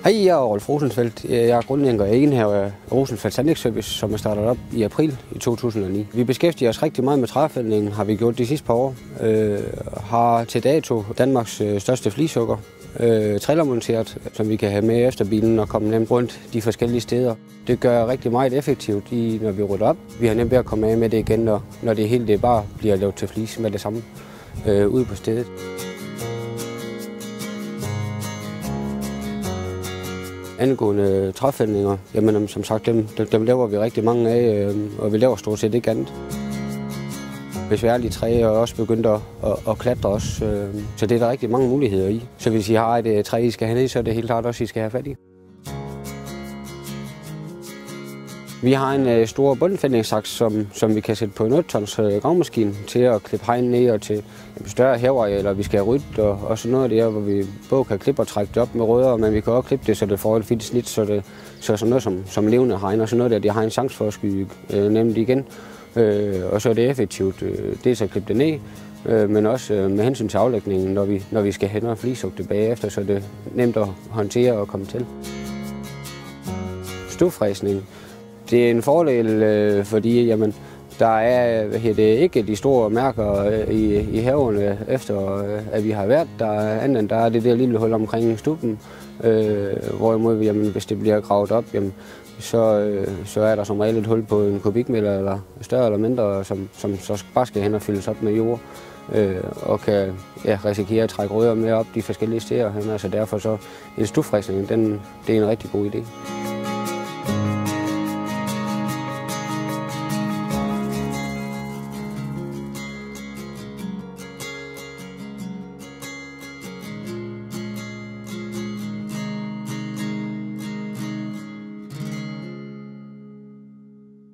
Hej, jeg er Rolf Rosenfeldt. Jeg er grundlægger af egenhave af Rosenfeldt Anlægsservice, som er startet op i april i 2009. Vi beskæftiger os rigtig meget med træfældningen, har vi gjort de sidste par år. Har til dato Danmarks største flisehugger, trailermonteret, som vi kan have med efter bilen og komme nemt rundt de forskellige steder. Det gør rigtig meget effektivt, når vi rydder op. Vi har nemt ved at komme af med det igen, når det hele bare bliver lavet til flis med det samme ude på stedet. Angående træfældninger, jamen som sagt, dem laver vi rigtig mange af, og vi laver stort set ikke andet. Besværlige træ er også begyndt at klatre også, så det er der rigtig mange muligheder i. Så hvis I har et træ, I skal have ned, så er det helt klart også, I skal have fat i. Vi har en stor bundfældningssaks, som vi kan sætte på en 8-tons gravmaskine til at klippe hegn ned og til større havearealer, vi skal have ryddet og sådan noget der, hvor vi både kan klippe og trække det op med rødder, men vi kan også klippe det, så det får et fint snit, så sådan noget som levende hegn og sådan noget der, de har en chance for at skyde nemt igen. Og så er det effektivt, dels at klippe det ned, men også med hensyn til aflægningen, når vi skal have noget flisehug tilbage efter, så er det nemt at håndtere og komme til. Støvfræsning. Det er en fordel, fordi jamen, der er ikke de store mærker i haverne, efter at vi har været der. Der er det der lille hul omkring stuppen, hvorimod jamen, hvis det bliver gravet op, jamen, så er der som regel et hul på en kubikmeter, eller større eller mindre, som så bare skal hen og fyldes op med jord, og kan risikere at trække rødder med op de forskellige steder. Så derfor så en støvfræsning, det er en rigtig god idé.